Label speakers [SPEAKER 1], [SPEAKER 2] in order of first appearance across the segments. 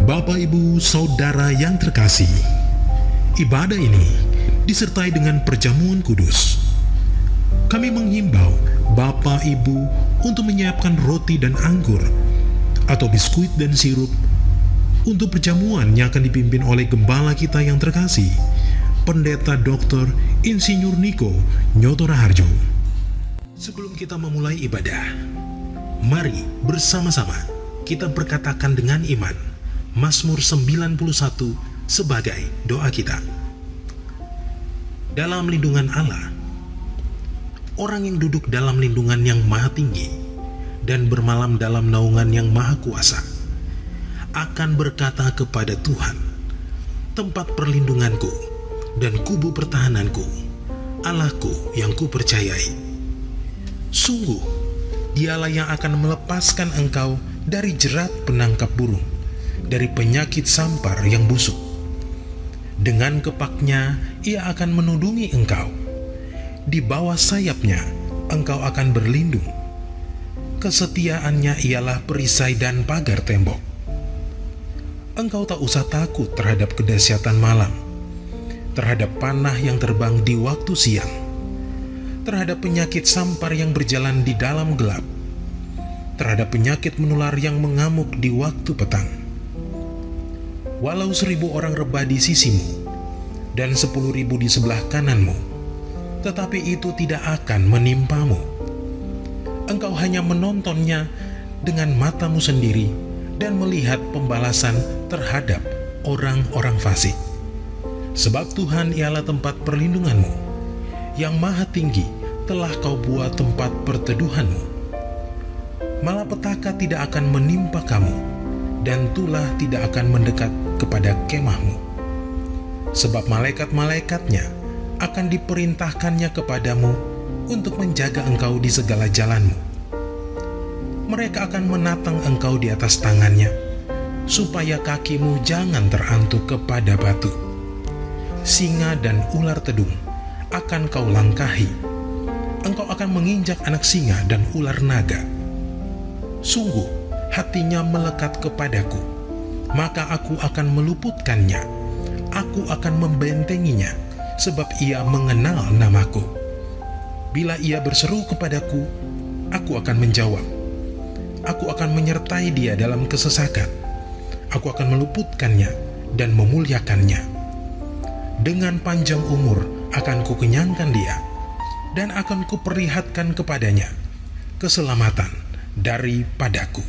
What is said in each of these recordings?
[SPEAKER 1] Bapak, Ibu, Saudara yang terkasih, ibadah ini disertai dengan perjamuan kudus. Kami menghimbau Bapak Ibu untuk menyiapkan roti dan anggur atau biskuit dan sirup untuk perjamuan yang akan dipimpin oleh gembala kita yang terkasih, Pendeta Dr. Insinyur Niko Nyoto Raharjo. Sebelum kita memulai ibadah, mari bersama-sama kita berkatakan dengan iman Mazmur 91 sebagai doa kita. Dalam lindungan Allah, orang yang duduk dalam lindungan yang maha tinggi dan bermalam dalam naungan yang maha kuasa akan berkata kepada Tuhan, tempat perlindunganku dan kubu pertahananku, Allahku yang kupercayai. Sungguh, dialah yang akan melepaskan engkau dari jerat penangkap burung, dari penyakit sampar yang busuk. Dengan kepaknya ia akan menudungi engkau, di bawah sayapnya engkau akan berlindung. Kesetiaannya ialah perisai dan pagar tembok. Engkau tak usah takut terhadap kedahsyatan malam, terhadap panah yang terbang di waktu siang, terhadap penyakit sampar yang berjalan di dalam gelap, terhadap penyakit menular yang mengamuk di waktu petang. Walau 1.000 orang rebah di sisimu dan 10.000 di sebelah kananmu, tetapi itu tidak akan menimpamu. Engkau hanya menontonnya dengan matamu sendiri dan melihat pembalasan terhadap orang-orang fasik. Sebab Tuhan ialah tempat perlindunganmu, yang maha tinggi telah kau buat tempat perteduhanmu. Malapetaka tidak akan menimpa kamu, dan tulah tidak akan mendekat kepada kemahmu. Sebab malaikat-malaikatnya akan diperintahkannya kepadamu untuk menjaga engkau di segala jalanmu. Mereka akan menatang engkau di atas tangannya, supaya kakimu jangan terantuk kepada batu. Singa dan ular tedung akan kau langkahi. Engkau akan menginjak anak singa dan ular naga. Sungguh, hatinya melekat kepadaku, maka aku akan meluputkannya. Aku akan membentenginya, sebab ia mengenal namaku. Bila ia berseru kepadaku, aku akan menjawab. Aku akan menyertai dia dalam kesesakan. Aku akan meluputkannya dan memuliakannya. Dengan panjang umur akan kukenyangkan dia, dan akan kuperlihatkan kepadanya keselamatan daripadaku.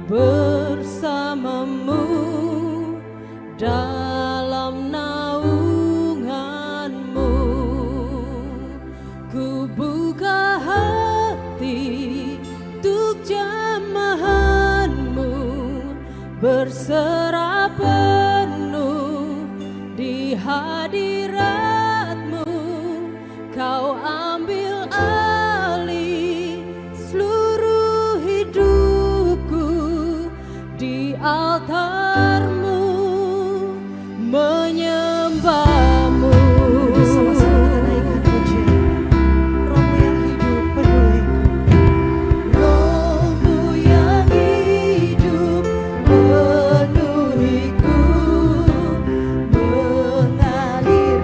[SPEAKER 2] Bersamamu dalam naunganmu, ku buka hati untuk jamahanmu, berserah penuh di hadiratmu. Kau ambil alih seluruh hidupku, di altarmu menyembahmu.
[SPEAKER 3] Bersama-sama kita naikkan pujian. Rohmu yang hidup penuhiku.
[SPEAKER 2] Rohmu yang hidup penuhiku, mengalir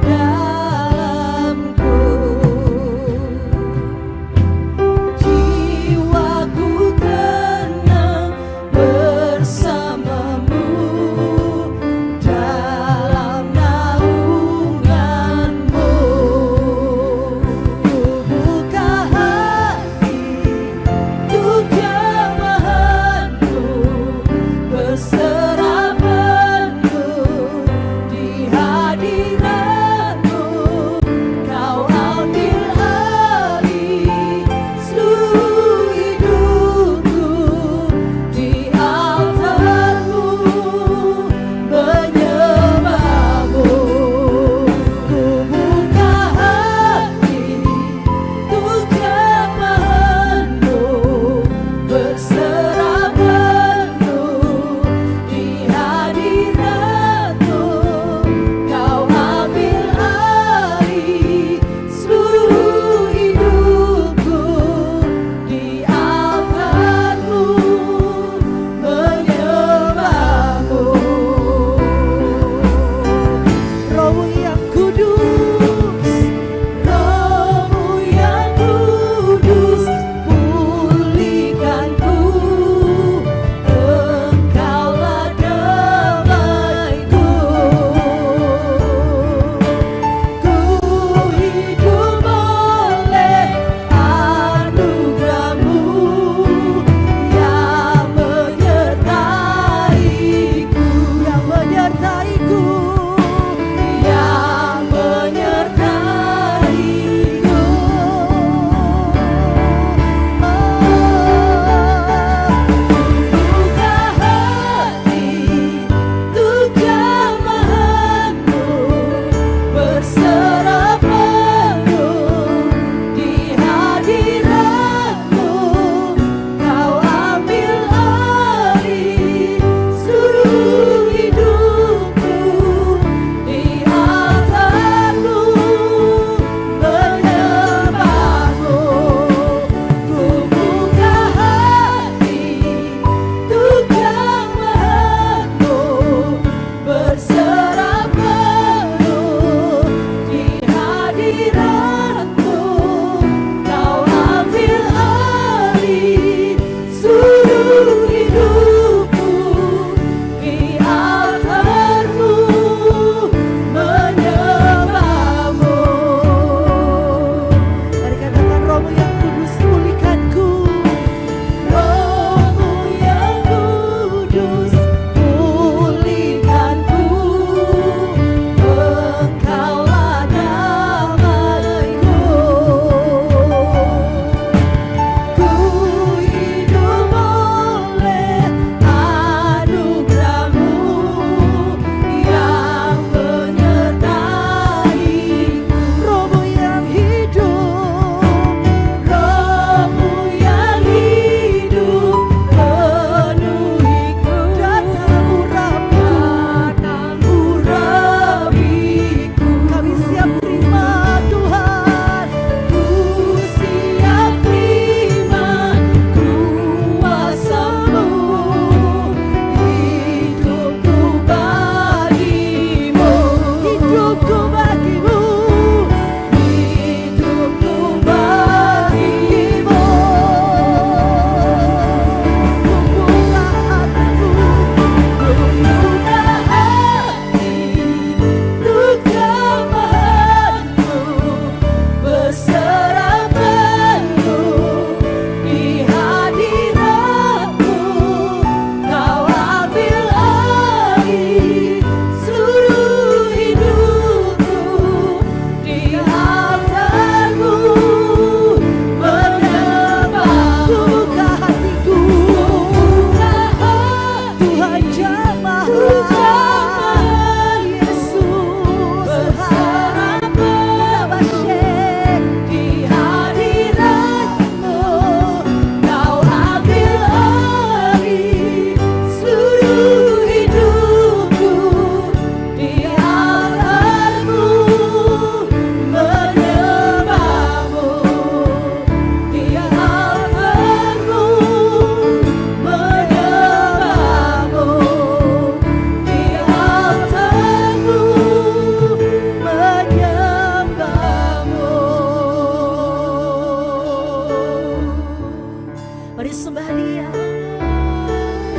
[SPEAKER 3] Dia.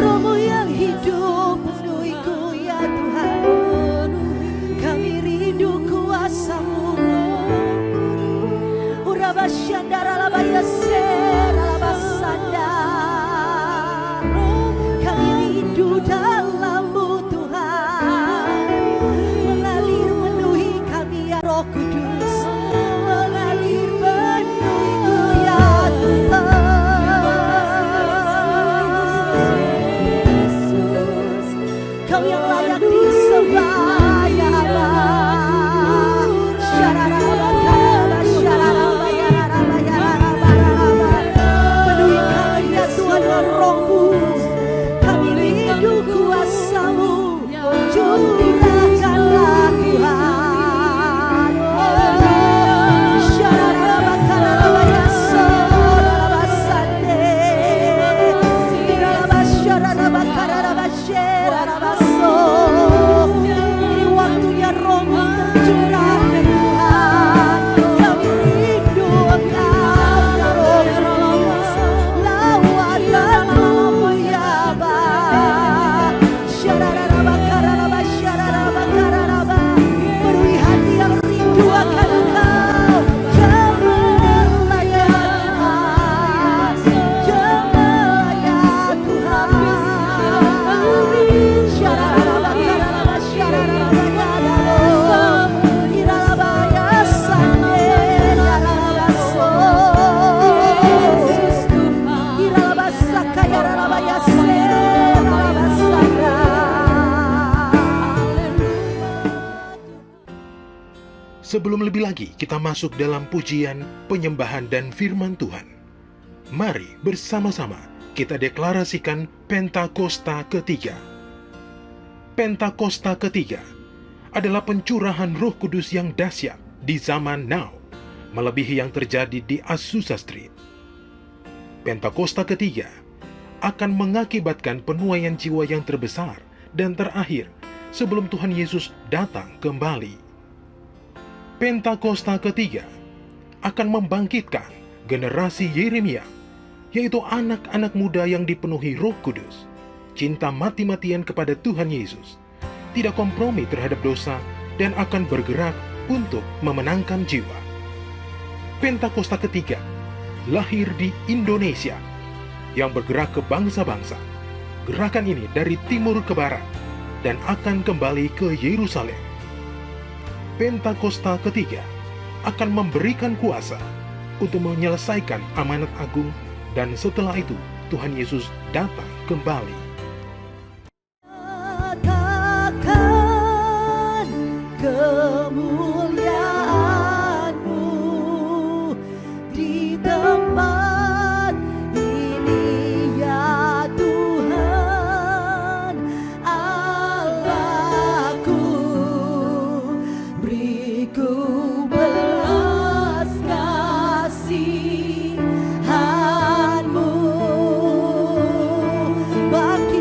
[SPEAKER 3] Rohmu yang hidup penuhiku ya Tuhan. Kami rindu kuasa-Mu. Urabasyandara labayasera labasanda. Kami rindu dalam-Mu Tuhan. Mengalir penuhi kami ya Roh Kudus. Mengalir penuhiku ya Tuhan. Kau yang layak disembah ya Allah. Syararabakara, syararaba, yararaba, yararaba, yararaba. Penuhi kami ya Tuhan dengan Roh-Mu. Kami rindu kuasa-Mu. Curahkanlah Tuhan. Syararabakara, labayasora, labasande. Iralaba, syararabakara, labasyera, labaso. Ini waktunya Roh-Mu tercurah ya Tuhan. Kami rindu Engkau ya Roh Kudus. Lawatan-Mu ya Bapa. Syararabakara, labasyararabakara, laba. Penuhi hati yang rindu akan Engkau. Jemalah ya Tuhan. Jemalah ya Tuhan. Syararabakara, labasyararabakara, laba. Iralabayasande, yaralabaso. Iralabasaka, yaralabayasera, labasara.
[SPEAKER 1] Sebelum lebih lagi kita masuk dalam pujian, penyembahan dan firman Tuhan, mari bersama-sama kita deklarasikan Pentakosta ketiga. Pentakosta ketiga adalah pencurahan Roh Kudus yang dahsyat di zaman now, melebihi yang terjadi di Azusa Street. Pentakosta ketiga akan mengakibatkan penuaian jiwa yang terbesar dan terakhir sebelum Tuhan Yesus datang kembali. Pentakosta ketiga akan membangkitkan generasi Yeremia, yaitu anak-anak muda yang dipenuhi Roh Kudus, cinta mati-matian kepada Tuhan Yesus, tidak kompromi terhadap dosa, dan akan bergerak untuk memenangkan jiwa. Pentakosta ketiga lahir di Indonesia, yang bergerak ke bangsa-bangsa. Gerakan ini dari timur ke barat dan akan kembali ke Yerusalem. Pentakosta ketiga akan memberikan kuasa untuk menyelesaikan amanat agung, dan setelah itu Tuhan Yesus datang kembali.
[SPEAKER 3] Katakan kemuliaan-Mu di tempat ini ya Tuhan Allahku. Beriku belas kasihan-Mu bagi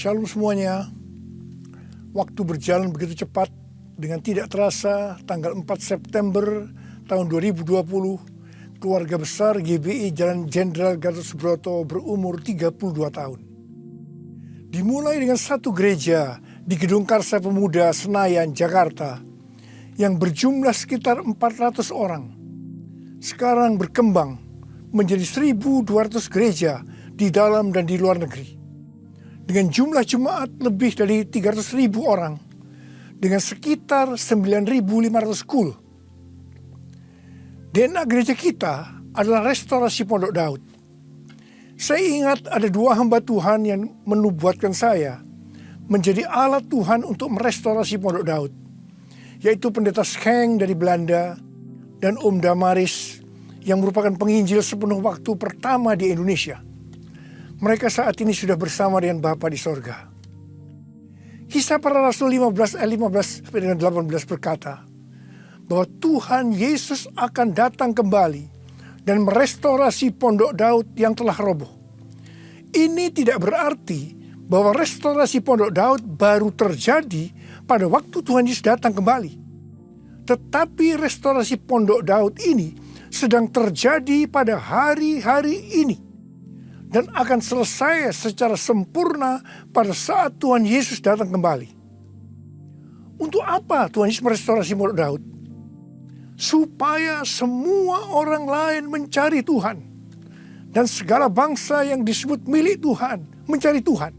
[SPEAKER 4] Shalom semuanya. Waktu berjalan begitu cepat. Dengan tidak terasa tanggal 4 September tahun 2020, keluarga besar GBI Jalan Jenderal Gatot Subroto berumur 32 tahun. Dimulai dengan satu gereja di Gedung Karsa Pemuda Senayan, Jakarta yang berjumlah sekitar 400 orang. Sekarang berkembang menjadi 1.200 gereja di dalam dan di luar negeri. Dengan jumlah jemaat lebih dari 300.000 orang, dengan sekitar 9.500 school. DNA gereja kita adalah restorasi Pondok Daud. Saya ingat ada 2 hamba Tuhan yang menubuatkan saya menjadi alat Tuhan untuk merestorasi Pondok Daud, yaitu Pendeta Scheng dari Belanda dan Om Damaris yang merupakan penginjil sepenuh waktu pertama di Indonesia. Mereka saat ini sudah bersama dengan Bapa di sorga. Kisah Para Rasul 15 ayat 15 sampai dengan 18 berkata bahwa Tuhan Yesus akan datang kembali dan merestorasi Pondok Daud yang telah roboh. Ini tidak berarti bahwa restorasi Pondok Daud baru terjadi pada waktu Tuhan Yesus datang kembali. Tetapi restorasi Pondok Daud ini sedang terjadi pada hari-hari ini dan akan selesai secara sempurna pada saat Tuhan Yesus datang kembali. Untuk apa Tuhan Yesus merestorasi Pondok Daud? Supaya semua orang lain mencari Tuhan dan segala bangsa yang disebut milik Tuhan mencari Tuhan.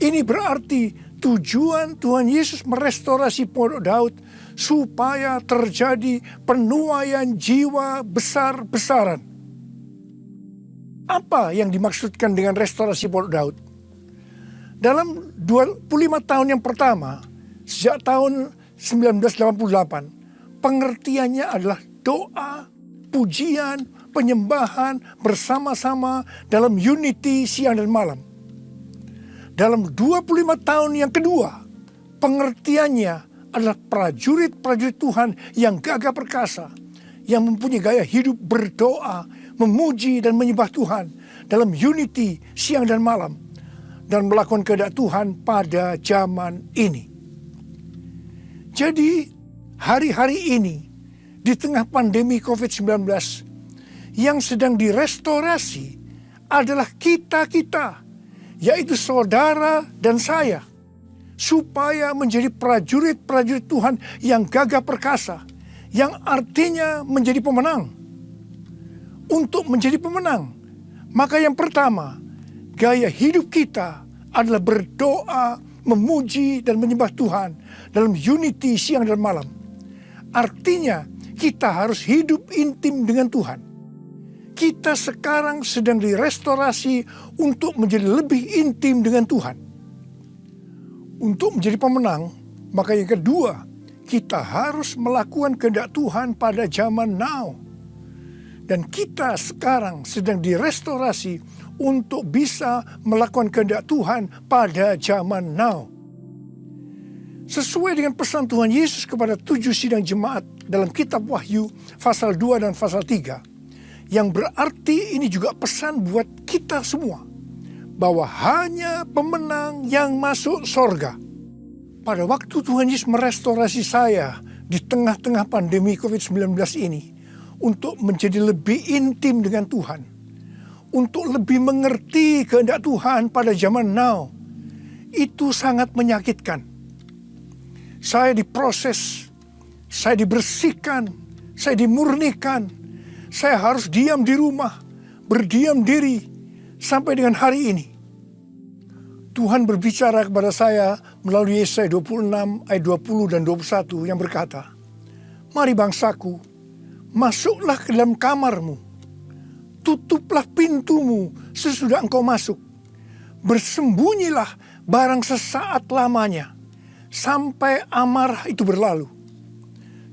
[SPEAKER 4] Ini berarti tujuan Tuhan Yesus merestorasi Pondok Daud supaya terjadi penuaian jiwa besar-besaran. Apa yang dimaksudkan dengan restorasi Pondok Daud? Dalam 25 tahun yang pertama, sejak tahun 1988, pengertiannya adalah doa, pujian, penyembahan bersama-sama dalam unity siang dan malam. Dalam 25 tahun yang kedua, pengertiannya adalah prajurit-prajurit Tuhan yang gagah perkasa, yang mempunyai gaya hidup berdoa, memuji dan menyembah Tuhan dalam unity siang dan malam, dan melakukan kehendak Tuhan pada zaman ini. Jadi hari-hari ini di tengah pandemi COVID-19 yang sedang direstorasi adalah kita-kita, yaitu saudara dan saya, supaya menjadi prajurit-prajurit Tuhan yang gagah perkasa, yang artinya menjadi pemenang. Untuk menjadi pemenang, maka yang pertama, gaya hidup kita adalah berdoa, memuji dan menyembah Tuhan dalam unity siang dan malam. Artinya kita harus hidup intim dengan Tuhan. Kita sekarang sedang direstorasi untuk menjadi lebih intim dengan Tuhan. Untuk menjadi pemenang, maka yang kedua, kita harus melakukan kehendak Tuhan pada zaman now. Dan kita sekarang sedang direstorasi untuk bisa melakukan kehendak Tuhan pada zaman now. Sesuai dengan pesan Tuhan Yesus kepada 7 sidang jemaat dalam kitab Wahyu pasal 2 dan pasal 3. Yang berarti ini juga pesan buat kita semua. Bahwa hanya pemenang yang masuk sorga. Pada waktu Tuhan Yesus merestorasi saya di tengah-tengah pandemi COVID-19 ini, untuk menjadi lebih intim dengan Tuhan, untuk lebih mengerti kehendak Tuhan pada zaman now, itu sangat menyakitkan. Saya diproses, saya dibersihkan, saya dimurnikan, saya harus diam di rumah, berdiam diri sampai dengan hari ini. Tuhan berbicara kepada saya melalui Yesaya 26 ayat 20 dan 21 yang berkata, "Mari bangsaku, masuklah ke dalam kamarmu, tutuplah pintumu sesudah engkau masuk, bersembunyilah barang sesaat lamanya, sampai amarah itu berlalu.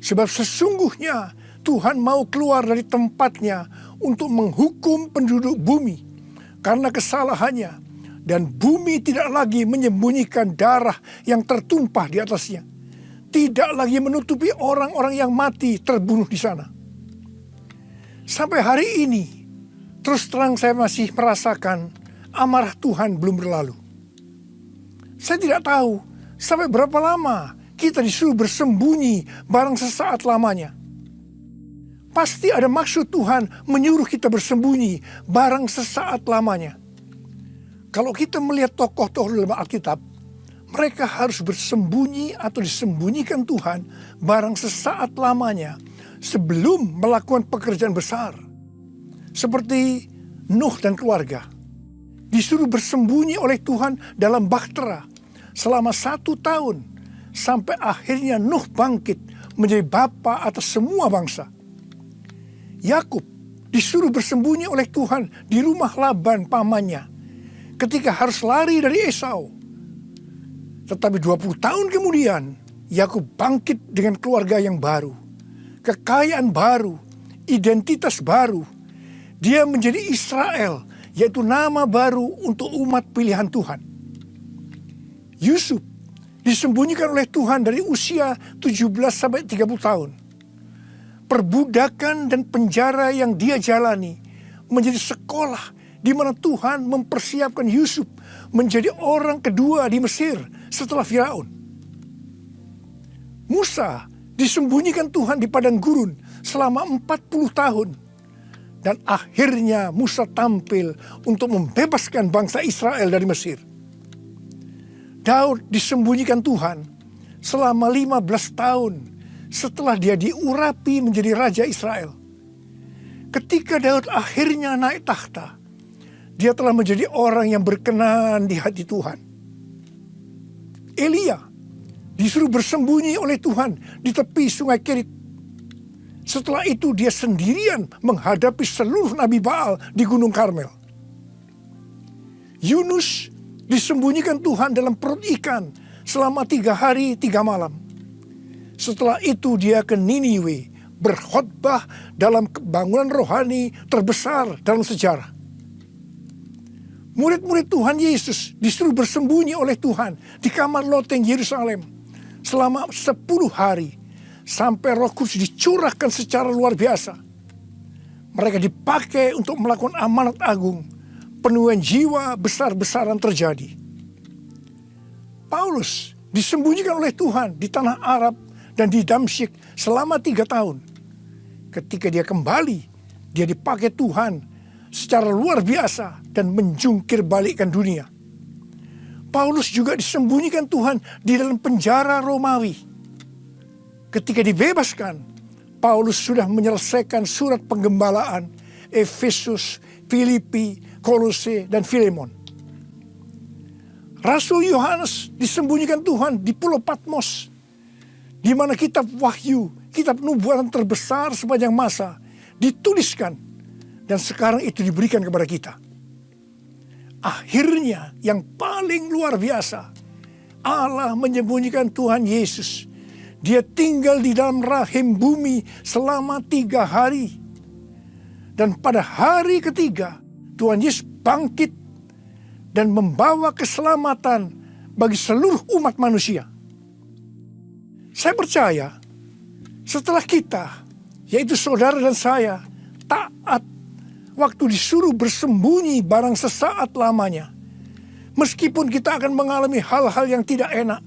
[SPEAKER 4] Sebab sesungguhnya Tuhan mau keluar dari tempatnya untuk menghukum penduduk bumi karena kesalahannya, dan bumi tidak lagi menyembunyikan darah yang tertumpah di atasnya, tidak lagi menutupi orang-orang yang mati terbunuh di sana." Sampai hari ini, terus terang saya masih merasakan amarah Tuhan belum berlalu. Saya tidak tahu sampai berapa lama kita disuruh bersembunyi barang sesaat lamanya. Pasti ada maksud Tuhan menyuruh kita bersembunyi barang sesaat lamanya. Kalau kita melihat tokoh-tokoh dalam Alkitab, mereka harus bersembunyi atau disembunyikan Tuhan barang sesaat lamanya sebelum melakukan pekerjaan besar. Seperti Nuh dan keluarga. Disuruh bersembunyi oleh Tuhan dalam bahtera selama 1 tahun. Sampai akhirnya Nuh bangkit menjadi bapa atas semua bangsa. Yakub disuruh bersembunyi oleh Tuhan di rumah Laban pamannya ketika harus lari dari Esau. Tetapi 20 tahun kemudian Yakub bangkit dengan keluarga yang baru, kekayaan baru, identitas baru. Dia menjadi Israel, yaitu nama baru untuk umat pilihan Tuhan. Yusuf disembunyikan oleh Tuhan dari usia 17 sampai 30 tahun. Perbudakan dan penjara yang dia jalani menjadi sekolah di mana Tuhan mempersiapkan Yusuf menjadi orang kedua di Mesir setelah Firaun. Musa disembunyikan Tuhan di padang gurun selama 40 tahun. Dan akhirnya Musa tampil untuk membebaskan bangsa Israel dari Mesir. Daud disembunyikan Tuhan selama 15 tahun setelah dia diurapi menjadi raja Israel. Ketika Daud akhirnya naik takhta, dia telah menjadi orang yang berkenan di hati Tuhan. Elia disuruh bersembunyi oleh Tuhan di tepi sungai Kerit. Setelah itu dia sendirian menghadapi seluruh Nabi Baal di Gunung Karmel. Yunus disembunyikan Tuhan dalam perut ikan selama 3 hari 3 malam. Setelah itu dia ke Niniwe berkhotbah dalam kebangunan rohani terbesar dalam sejarah. Murid-murid Tuhan Yesus disuruh bersembunyi oleh Tuhan di kamar loteng Yerusalem selama 10 hari. Sampai Roh Kudus dicurahkan secara luar biasa. Mereka dipakai untuk melakukan amanat agung. Penuaian jiwa besar-besaran terjadi. Paulus disembunyikan oleh Tuhan di tanah Arab dan di Damsyik selama 3 tahun. Ketika dia kembali, dia dipakai Tuhan secara luar biasa dan menjungkir balikkan dunia. Paulus juga disembunyikan Tuhan di dalam penjara Romawi. Ketika dibebaskan, Paulus sudah menyelesaikan surat penggembalaan Efesus, Filipi, Kolose, dan Filemon. Rasul Yohanes disembunyikan Tuhan di Pulau Patmos, di mana kitab Wahyu, kitab nubuatan terbesar sepanjang masa, dituliskan dan sekarang itu diberikan kepada kita. Akhirnya yang paling luar biasa, Allah menyembunyikan Tuhan Yesus. Dia tinggal di dalam rahim bumi selama 3 hari. Dan pada hari ketiga, Tuhan Yesus bangkit dan membawa keselamatan bagi seluruh umat manusia. Saya percaya setelah kita, yaitu saudara dan saya, taat waktu disuruh bersembunyi barang sesaat lamanya. Meskipun kita akan mengalami hal-hal yang tidak enak,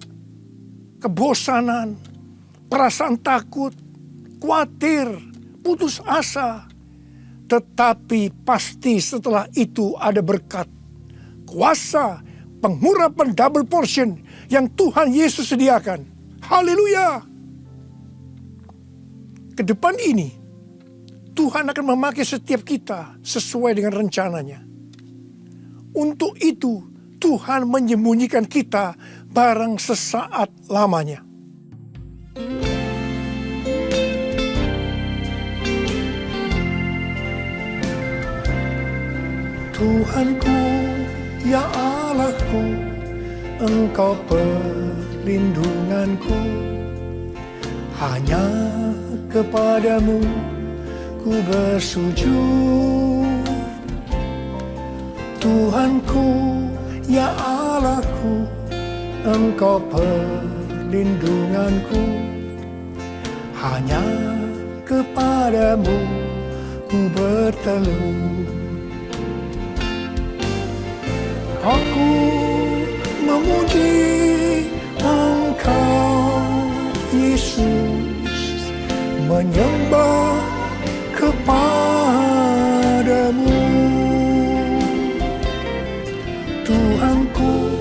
[SPEAKER 4] kebosanan, perasaan takut, khawatir, putus asa. Tetapi pasti setelah itu ada berkat, kuasa, pengurapan double portion yang Tuhan Yesus sediakan. Haleluya! Ke depan ini, Tuhan akan memakai setiap kita sesuai dengan rencananya. Untuk itu, Tuhan menyembunyikan kita barang sesaat lamanya. Tuhanku, ya Allahku, Engkau perlindunganku. Hanya kepadamu ku bersujud. Tuhanku, ya Allahku, Engkau perlindunganku. Hanya kepadamu ku bertelut. Aku memuji Engkau Yesus, menyembah kepadamu. Tuhanku,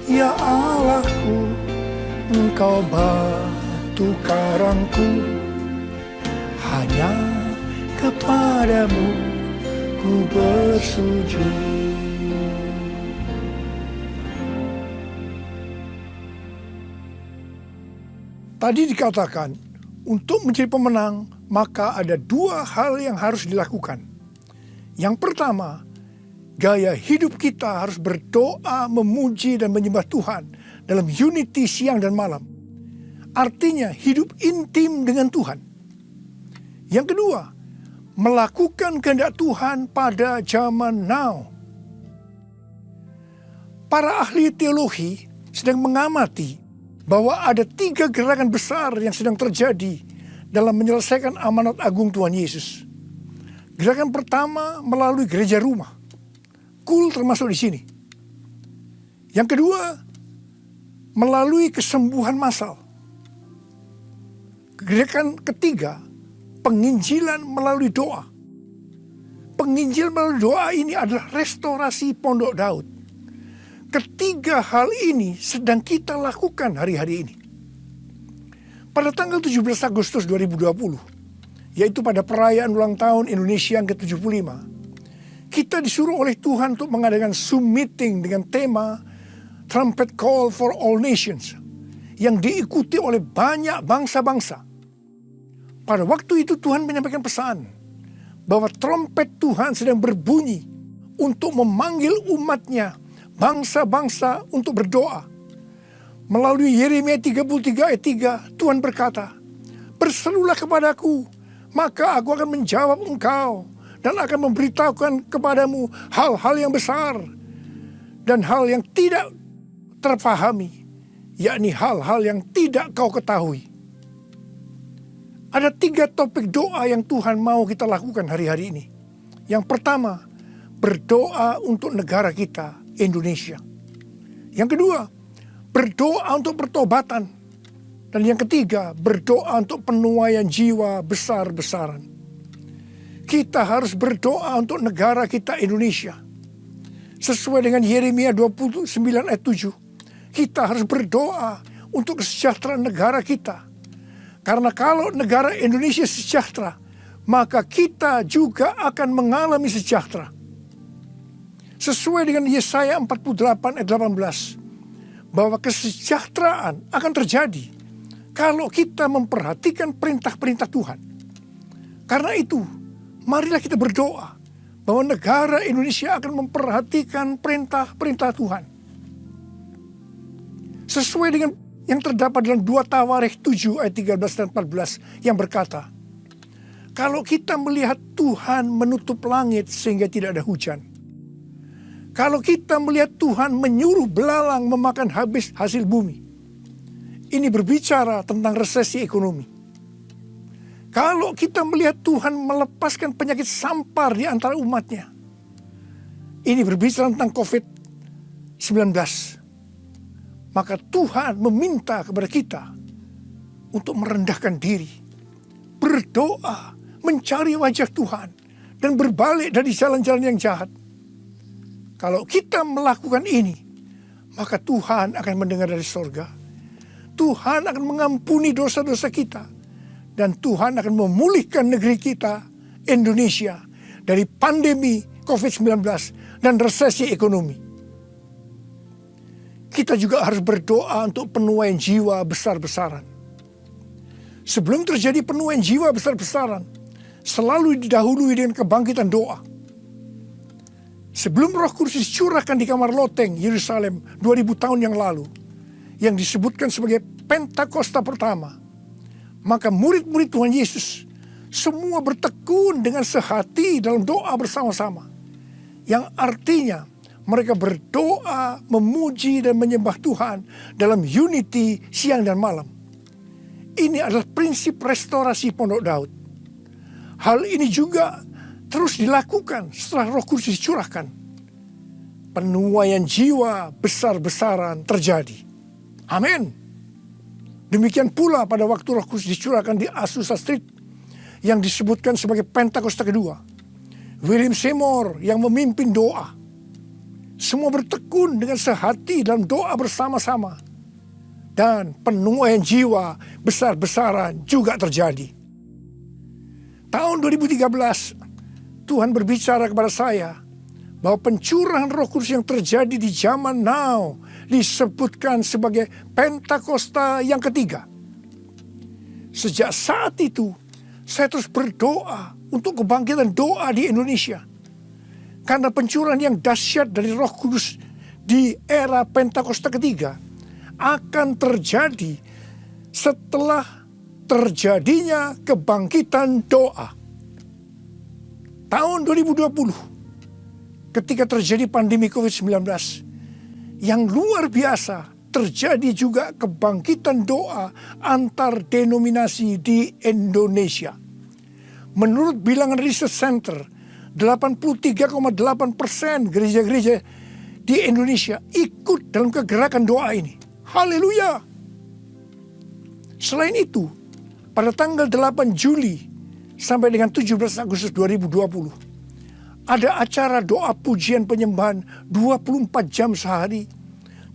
[SPEAKER 4] ya Allahku, Engkau batu karangku, hanya kepadamu ku bersujud. Tadi dikatakan, untuk menjadi pemenang, maka ada dua hal yang harus dilakukan. Yang pertama, gaya hidup kita harus berdoa, memuji, dan menyembah Tuhan dalam unity siang dan malam. Artinya hidup intim dengan Tuhan. Yang kedua, melakukan kehendak Tuhan pada zaman now. Para ahli teologi sedang mengamati bahwa ada 3 gerakan besar yang sedang terjadi dalam menyelesaikan amanat agung Tuhan Yesus. Gerakan pertama melalui gereja rumah. Kul termasuk di sini. Yang kedua, melalui kesembuhan massal. Gerakan ketiga, penginjilan melalui doa. Penginjilan melalui doa ini adalah restorasi Pondok Daud. Ketiga hal ini sedang kita lakukan hari-hari ini. Pada tanggal 17 Agustus 2020, yaitu pada perayaan ulang tahun Indonesia yang ke-75, kita disuruh oleh Tuhan untuk mengadakan Zoom meeting dengan tema Trumpet Call for All Nations, yang diikuti oleh banyak bangsa-bangsa. Pada waktu itu Tuhan menyampaikan pesan bahwa trompet Tuhan sedang berbunyi untuk memanggil umatnya, bangsa-bangsa, untuk berdoa. Melalui Yeremia 33 ayat 3, Tuhan berkata, "Berserulah kepadaku, maka aku akan menjawab engkau dan akan memberitahukan kepadamu hal-hal yang besar dan hal yang tidak terpahami, yakni hal-hal yang tidak kau ketahui." Ada 3 topik doa yang Tuhan mau kita lakukan hari-hari ini. Yang pertama, berdoa untuk negara kita, Indonesia. Yang kedua, berdoa untuk pertobatan. Dan yang ketiga, berdoa untuk penuaian jiwa besar-besaran. Kita harus berdoa untuk negara kita, Indonesia. Sesuai dengan Yeremia 29 ayat 7, kita harus berdoa untuk kesejahteraan negara kita. Karena kalau negara Indonesia sejahtera, maka kita juga akan mengalami sejahtera. Sesuai dengan Yesaya 48 ayat 18, bahwa kesejahteraan akan terjadi kalau kita memperhatikan perintah-perintah Tuhan. Karena itu, marilah kita berdoa bahwa negara Indonesia akan memperhatikan perintah-perintah Tuhan. Sesuai dengan yang terdapat dalam 2 Tawarikh 7 ayat 13 dan 14 yang berkata, kalau kita melihat Tuhan menutup langit sehingga tidak ada hujan, kalau kita melihat Tuhan menyuruh belalang memakan habis hasil bumi, ini berbicara tentang resesi ekonomi. Kalau kita melihat Tuhan melepaskan penyakit sampar di antara umatnya, ini berbicara tentang COVID-19. Maka Tuhan meminta kepada kita untuk merendahkan diri, berdoa, mencari wajah Tuhan, dan berbalik dari jalan-jalan yang jahat. Kalau kita melakukan ini, maka Tuhan akan mendengar dari sorga. Tuhan akan mengampuni dosa-dosa kita. Dan Tuhan akan memulihkan negeri kita, Indonesia, dari pandemi COVID-19 dan resesi ekonomi. Kita juga harus berdoa untuk penuaian jiwa besar-besaran. Sebelum terjadi penuaian jiwa besar-besaran, selalu didahului dengan kebangkitan doa. Sebelum Roh Kudus dicurahkan di kamar loteng Yerusalem 2000 tahun yang lalu, yang disebutkan sebagai Pentakosta pertama, maka murid-murid Tuhan Yesus semua bertekun dengan sehati dalam doa bersama-sama, yang artinya mereka berdoa, memuji dan menyembah Tuhan dalam unity siang dan malam. Ini adalah prinsip restorasi Pondok Daud. Hal ini juga terus dilakukan setelah Roh Kudus dicurahkan. penuaian jiwa besar-besaran terjadi. Amin. Demikian pula pada waktu Roh Kudus dicurahkan di Azusa Street yang disebutkan sebagai Pentakosta kedua. William Seymour yang memimpin doa. Semua bertekun dengan sehati dalam doa bersama-sama. Dan penuaian jiwa besar-besaran juga terjadi. Tahun 2013, Tuhan berbicara kepada saya bahwa pencurahan Roh Kudus yang terjadi di zaman now disebutkan sebagai Pentakosta yang ketiga. Sejak saat itu, saya terus berdoa untuk kebangkitan doa di Indonesia. Karena pencurahan yang dahsyat dari Roh Kudus di era Pentakosta ketiga akan terjadi setelah terjadinya kebangkitan doa. Tahun 2020, ketika terjadi pandemi COVID-19, yang luar biasa, terjadi juga kebangkitan doa antar denominasi di Indonesia. Menurut bilangan Research Center, 83,8% gereja-gereja di Indonesia ikut dalam kegerakan doa ini. Haleluya! Selain itu, pada tanggal 8 Juli sampai dengan 17 Agustus 2020, ada acara doa pujian penyembahan 24 jam sehari,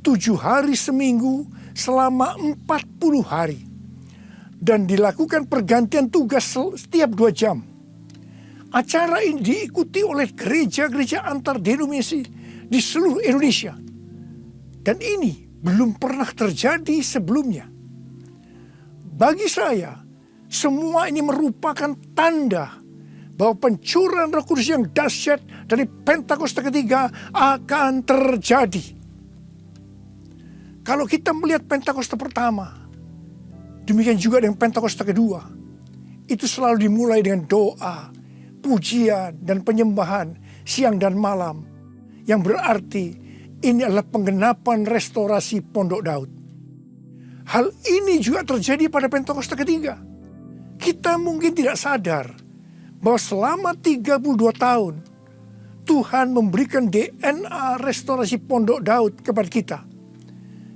[SPEAKER 4] 7 hari seminggu, selama 40 hari. Dan dilakukan pergantian tugas setiap 2 jam. Acara ini diikuti oleh gereja-gereja antar denominasi di seluruh Indonesia. Dan ini belum pernah terjadi sebelumnya. Bagi saya, semua ini merupakan tanda bahwa pencurahan Roh Kudus yang dahsyat dari Pentakosta ketiga akan terjadi. Kalau kita melihat Pentakosta pertama, demikian juga dengan Pentakosta kedua, itu selalu dimulai dengan doa, pujian, dan penyembahan siang dan malam, yang berarti ini adalah penggenapan restorasi Pondok Daud. Hal ini juga terjadi pada Pentakosta ketiga. Kita mungkin tidak sadar bahwa selama 32 tahun Tuhan memberikan DNA restorasi Pondok Daud kepada kita.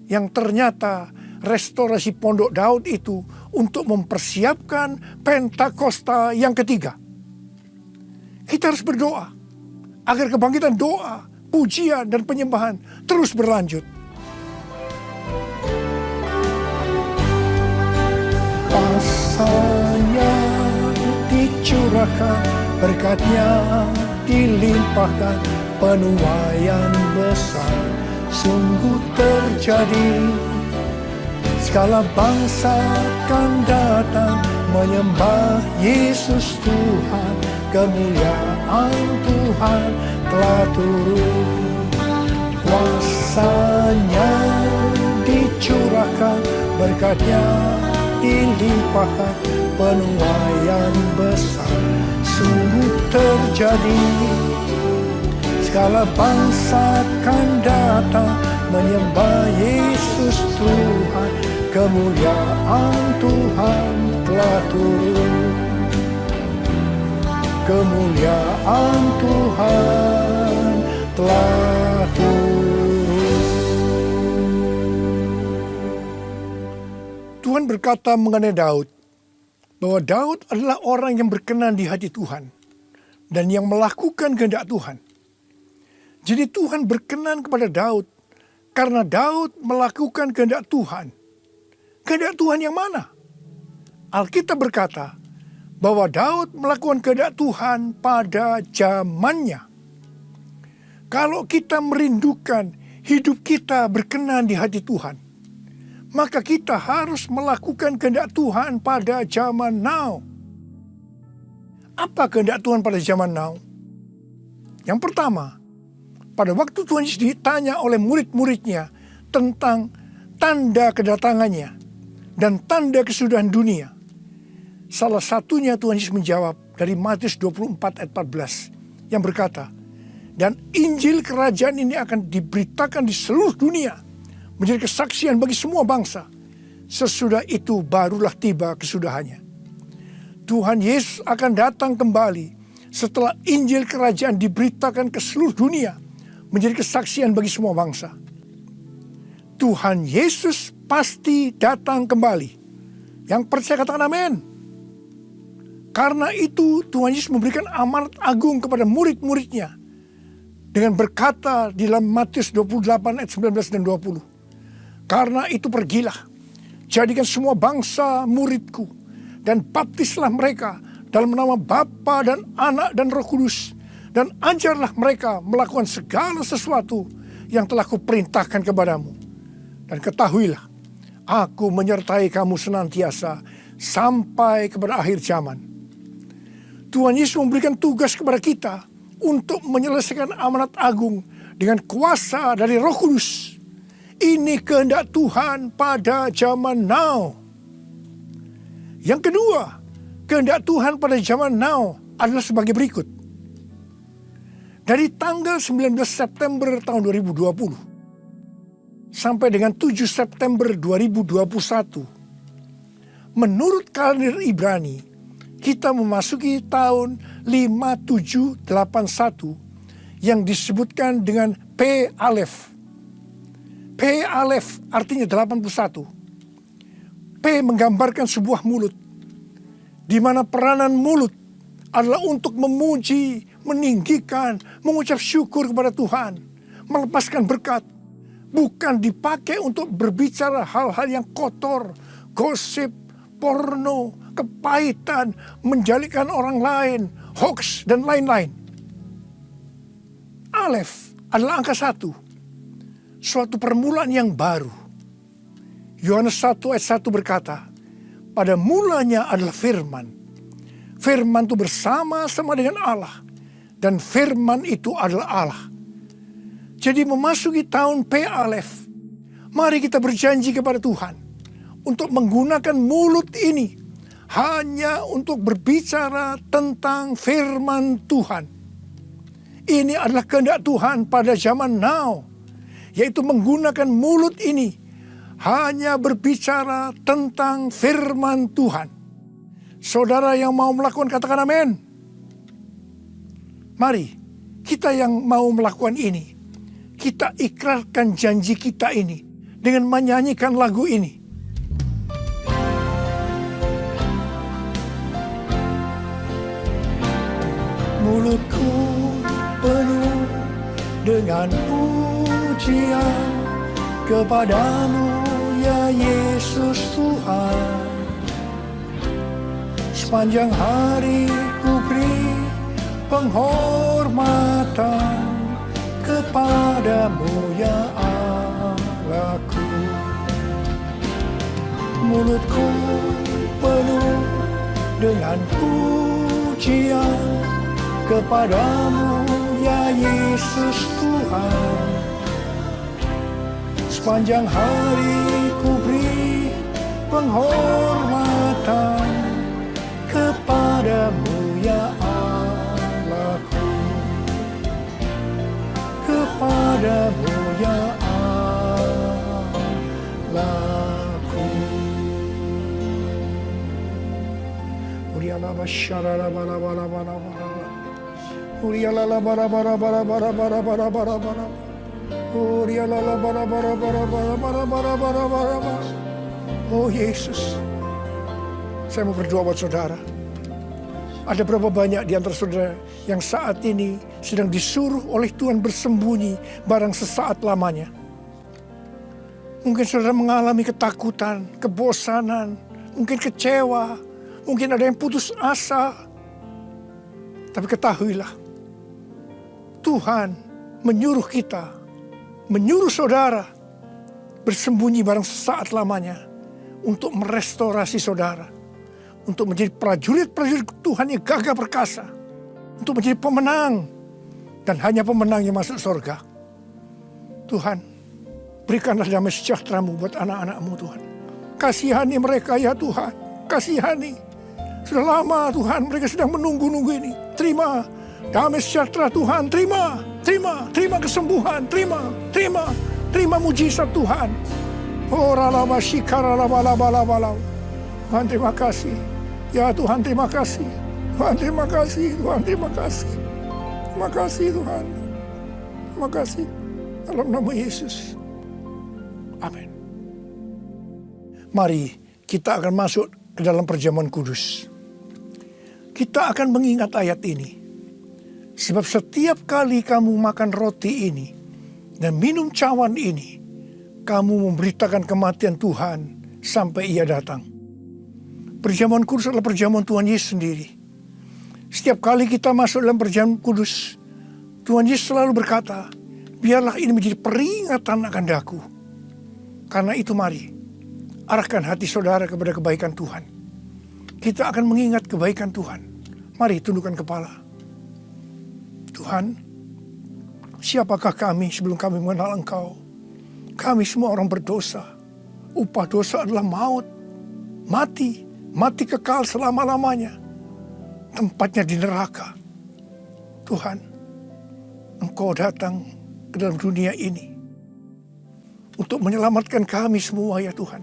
[SPEAKER 4] Yang ternyata restorasi Pondok Daud itu untuk mempersiapkan Pentakosta yang ketiga. Kita harus berdoa agar kebangkitan doa, pujian, dan penyembahan terus berlanjut. Kuasa-Nya dicurahkan, berkat-Nya dilimpahkan, penuaian besar sungguh terjadi. Segala bangsa akan datang menyembah Yesus Tuhan, kemuliaan Tuhan telah turun. Kuasa-Nya dicurahkan, berkat-Nya dilimpahkan, penuaian besar sungguh terjadi. Segala bangsa akan datang menyembah Yesus Tuhan, kemuliaan Tuhan telah turun. Kemuliaan Tuhan telah turun. Tuhan berkata mengenai Daud, bahwa Daud adalah orang yang berkenan di hati Tuhan dan yang melakukan kehendak Tuhan. Jadi Tuhan berkenan kepada Daud karena Daud melakukan kehendak Tuhan. Kehendak Tuhan yang mana? Alkitab berkata bahwa Daud melakukan kehendak Tuhan pada zamannya. Kalau kita merindukan hidup kita berkenan di hati Tuhan, maka kita harus melakukan kehendak Tuhan pada zaman now. Apa kehendak Tuhan pada zaman now? Yang pertama, pada waktu Tuhan Yesus ditanya oleh murid-muridnya tentang tanda kedatangannya dan tanda kesudahan dunia, salah satunya Tuhan Yesus menjawab dari Matius 24 ayat 14 yang berkata, dan Injil kerajaan ini akan diberitakan di seluruh dunia, menjadi kesaksian bagi semua bangsa. Sesudah itu barulah tiba kesudahannya. Tuhan Yesus akan datang kembali setelah Injil kerajaan diberitakan ke seluruh dunia, menjadi kesaksian bagi semua bangsa. Tuhan Yesus pasti datang kembali. Yang percaya katakan amin. Karena itu Tuhan Yesus memberikan amanat agung kepada murid-muridnya dengan berkata di dalam Matius 28 ayat 19 dan 20. Karena itu pergilah, jadikan semua bangsa muridku dan baptislah mereka dalam nama Bapa dan Anak dan Roh Kudus, dan ajarlah mereka melakukan segala sesuatu yang telah kuperintahkan kepadamu. Dan ketahuilah, aku menyertai kamu senantiasa sampai kepada akhir zaman. Tuhan Yesus memberikan tugas kepada kita untuk menyelesaikan amanat agung dengan kuasa dari Roh Kudus. Ini kehendak Tuhan pada zaman now. Yang kedua, kehendak Tuhan pada zaman now adalah sebagai berikut. Dari tanggal 19 September tahun 2020 sampai dengan 7 September 2021, menurut kalender Ibrani, kita memasuki tahun 5781 yang disebutkan dengan P Alef. P Alef artinya 81. P menggambarkan sebuah mulut, di mana peranan mulut adalah untuk memuji, meninggikan, mengucap syukur kepada Tuhan, melepaskan berkat, bukan dipakai untuk berbicara hal-hal yang kotor, gosip, porno, kepahitan, menjalikan orang lain, hoax, dan lain-lain. Alef adalah angka 1. Suatu permulaan yang baru. Yohanes 1 ayat 1 berkata, pada mulanya adalah firman. Firman itu bersama-sama dengan Allah. Dan firman itu adalah Allah. Jadi memasuki tahun P Alef, mari kita berjanji kepada Tuhan untuk menggunakan mulut ini hanya untuk berbicara tentang firman Tuhan. Ini adalah kehendak Tuhan pada zaman now, yaitu menggunakan mulut ini hanya berbicara tentang firman Tuhan. Saudara yang mau melakukan katakan amin. Mari kita yang mau melakukan ini, kita ikrarkan janji kita ini dengan menyanyikan lagu ini. Mulutku penuh dengan pujian kepadamu ya Yesus Tuhan. Sepanjang hari ku beri penghormatan kepadamu ya Allahku. Mulutku penuh dengan pujian kepadamu ya Yesus Tuhan. Sepanjang hari ku beri penghormatan kepadamu ya Allahku. Kepadamu ya Allahku. Uriala basyara bala bala bala bala. Uriala bara bara bara bara bara bara bara bara. Uriala bara bara bara bara bara bara bara bara. Oh Yesus, saya mau berdoa buat saudara. Ada berapa banyak di antara saudara yang saat ini sedang disuruh oleh Tuhan bersembunyi barang sesaat lamanya. Mungkin saudara mengalami ketakutan, kebosanan, mungkin kecewa, mungkin ada yang putus asa. Tapi ketahuilah, Tuhan menyuruh kita, menyuruh saudara bersembunyi barang sesaat lamanya untuk merestorasi saudara. Untuk menjadi prajurit-prajurit Tuhan yang gagah perkasa. Untuk menjadi pemenang. Dan hanya pemenang yang masuk surga. Tuhan, berikanlah damai sejahtera-Mu buat anak-anak-Mu Tuhan. Kasihani mereka ya Tuhan. Kasihani. Sudah lama Tuhan mereka sedang menunggu-nunggu ini. Terima damai sejahtera Tuhan. Terima kesembuhan. Terima mujizat Tuhan. Oh ralaba shikaralaba laba laba laba. Tuhan terima kasih. Ya Tuhan terima kasih. Tuhan terima kasih. Tuhan terima kasih. Terima kasih Tuhan. terima kasih. Dalam nama Yesus. Amin. Mari kita akan masuk ke dalam perjamuan kudus. Kita akan mengingat ayat ini. Sebab setiap kali kamu makan roti ini dan minum cawan ini, kamu memberitakan kematian Tuhan sampai Ia datang. Perjamuan kudus adalah perjamuan Tuhan Yesus sendiri. Setiap kali kita masuk dalam perjamuan kudus, Tuhan Yesus selalu berkata, biarlah ini menjadi peringatan akan daku. Karena itu mari, arahkan hati saudara kepada kebaikan Tuhan. Kita akan mengingat kebaikan Tuhan. Mari tundukkan kepala. Tuhan, siapakah kami sebelum kami mengenal Engkau? Kami semua orang berdosa. Upah dosa adalah maut. Mati. Mati kekal selama-lamanya. Tempatnya di neraka. Tuhan, Engkau datang ke dalam dunia ini untuk menyelamatkan kami semua ya Tuhan.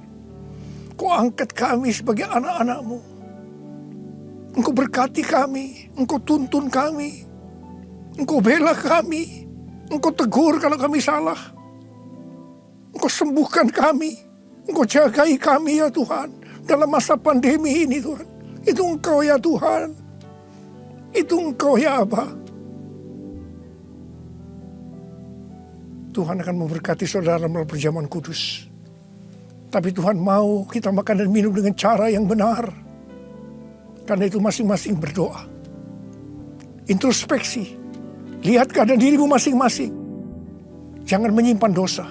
[SPEAKER 4] Kau angkat kami sebagai anak-anak-Mu. Engkau berkati kami, Engkau tuntun kami, Engkau bela kami, Engkau tegur kalau kami salah. Engkau sembuhkan kami, Engkau jagai kami ya Tuhan. Dalam masa pandemi ini Tuhan. Itu Engkau ya Tuhan. Itu Engkau ya Aba. Tuhan akan memberkati saudara melalui perjamuan kudus. Tapi Tuhan mau kita makan dan minum dengan cara yang benar. Karena itu masing-masing berdoa. Introspeksi. Lihat keadaan dirimu masing-masing. Jangan menyimpan dosa.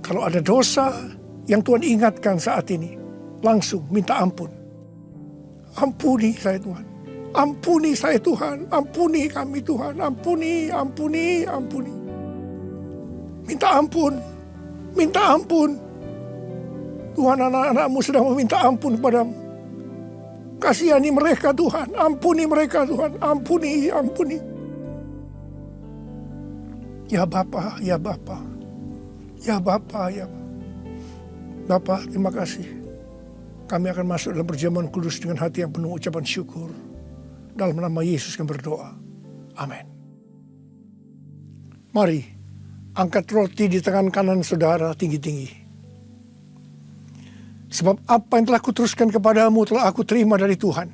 [SPEAKER 4] Kalau ada dosa yang Tuhan ingatkan saat ini, langsung minta ampun. Ampuni saya Tuhan. Ampuni saya Tuhan. Ampuni kami Tuhan. Ampuni, ampuni, ampuni. Minta ampun. Minta ampun. Tuhan, anak-anak-Mu sedang meminta ampun kepadamu. Kasihani mereka Tuhan. Ampuni mereka Tuhan. Ampuni, ampuni. Ya Bapa, ya Bapa. Ya Bapa, ya Bapa. Bapa, terima kasih. Kami akan masuk dalam perjamuan kudus dengan hati yang penuh ucapan syukur. Dalam nama Yesus kami berdoa. Amin. Mari, angkat roti di tangan kanan saudara tinggi-tinggi. Sebab apa yang telah kuteruskan kepadamu telah aku terima dari Tuhan.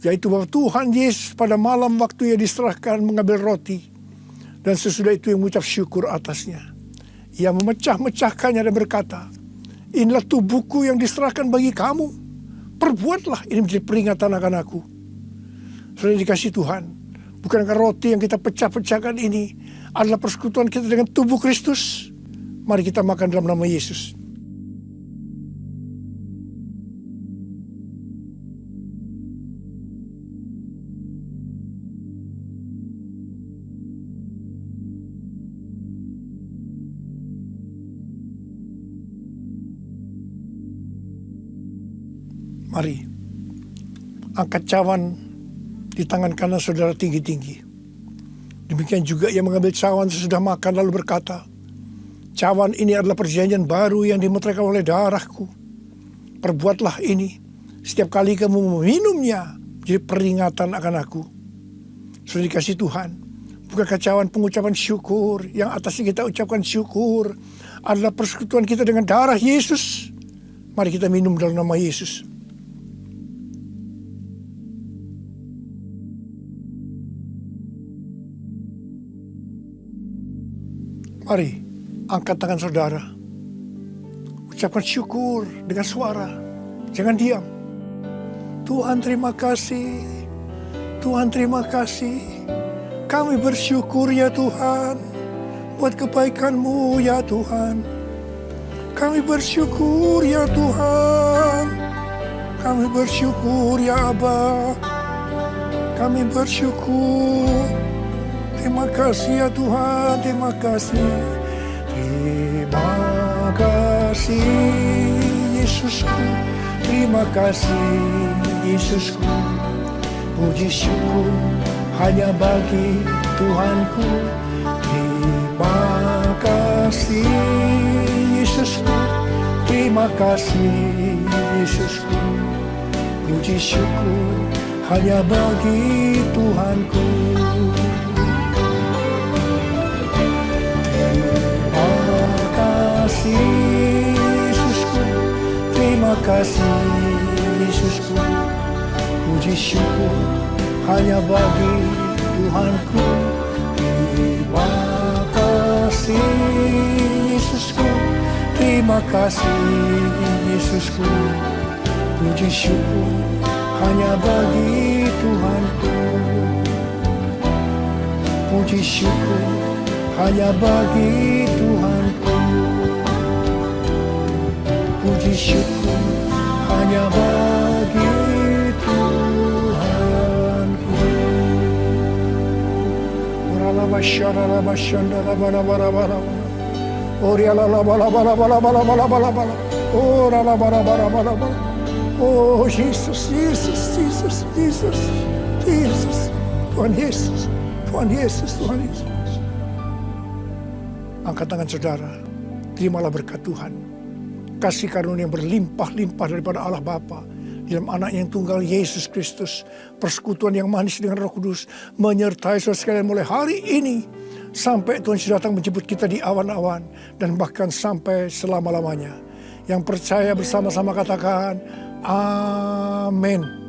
[SPEAKER 4] Yaitu bahwa Tuhan Yesus pada malam waktu Ia diserahkan mengambil roti. Dan sesudah itu Ia mengucap syukur atasnya. Ia memecah-mecahkannya dan berkata, inilah tubuhku yang diserahkan bagi kamu. Perbuatlah ini menjadi peringatan akan aku. Sudah dikasih Tuhan. Bukankah roti yang kita pecah-pecahkan ini adalah persekutuan kita dengan tubuh Kristus? Mari kita makan dalam nama Yesus. Mari, angkat cawan di tangan kanan saudara tinggi-tinggi. Demikian juga Ia mengambil cawan sesudah makan lalu berkata, cawan ini adalah perjanjian baru yang dimeteraikan oleh darahku. Perbuatlah ini setiap kali kamu meminumnya, jadi peringatan akan aku. Sudah dikasih Tuhan. Bukankah cawan pengucapan syukur yang atasnya kita ucapkan syukur adalah persekutuan kita dengan darah Yesus? Mari kita minum dalam nama Yesus. Mari, angkat tangan saudara. Ucapkan syukur dengan suara. Jangan diam. Tuhan terima kasih. Tuhan terima kasih. Kami bersyukur ya Tuhan. Buat kebaikan-Mu ya Tuhan. Kami bersyukur ya Tuhan. Kami bersyukur ya Aba. Kami bersyukur. Terima kasih ya Tuhan, terima kasih. Terima kasih Yesusku. Terima kasih Yesusku. Puji syukur hanya bagi Tuhanku. Terima kasih Yesusku. Terima kasih Yesusku. Puji syukur hanya bagi Tuhanku. kasih Yesusku, terima kasih Yesusku. Puji syukur hanya bagi Tuhanku. Terima kasih Yesusku, terima kasih Yesusku. Puji syukur hanya bagi Tuhanku. Puji syukur hanya bagi Tuhanku. Puji syukur hanya bagi Tuhanku. Oh Yesus, Yesus, Yesus, Yesus, Yesus, Tuhan Yesus, Tuhan Yesus, Tuhan Yesus. Angkat tangan saudara, terimalah berkat Tuhan. Kasih karunia yang berlimpah-limpah daripada Allah Bapa dalam anak yang tunggal Yesus Kristus. Persekutuan yang manis dengan Roh Kudus menyertai saudara sekalian mulai hari ini sampai Tuhan sudah datang menjemput kita di awan-awan dan bahkan sampai selama-lamanya. Yang percaya bersama-sama katakan amin.